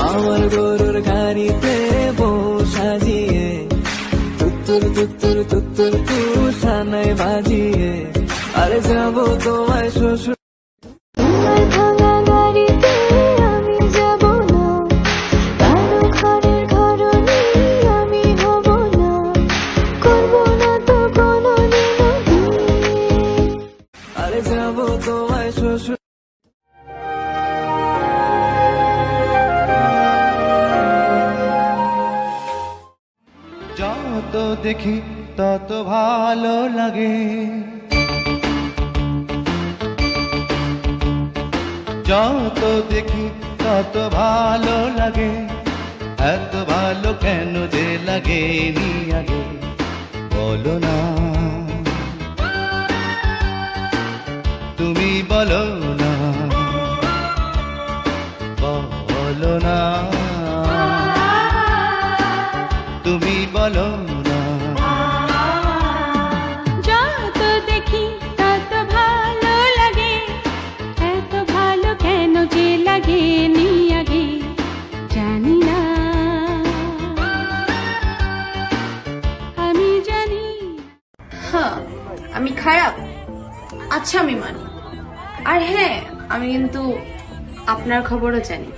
আমার গরুর গাড়িতে বউ সাজিয়ে তুত্তুর তুত্তুর তুত্তুর তুষানায় বাজিয়ে আরে যাবো তোমায় শ্বশুর যাবো তোমায় শ্বশুর যত দেখি তত ভালো লাগে, যত দেখি তত ভালো লাগে, এত ভালো কেন যে লাগে নি আগে বলো না, তুমি বলো না, বলো না, তুমি বলো না। যত দেখি তত ভালো লাগে, এত ভালো কেন যে লাগে নি আগে জানি না, আমি জানি। হ্যাঁ আমি খারাপ, আচ্ছা আমি মানি। আর হ্যাঁ আমি কিন্তু আপনার খবরও জানি।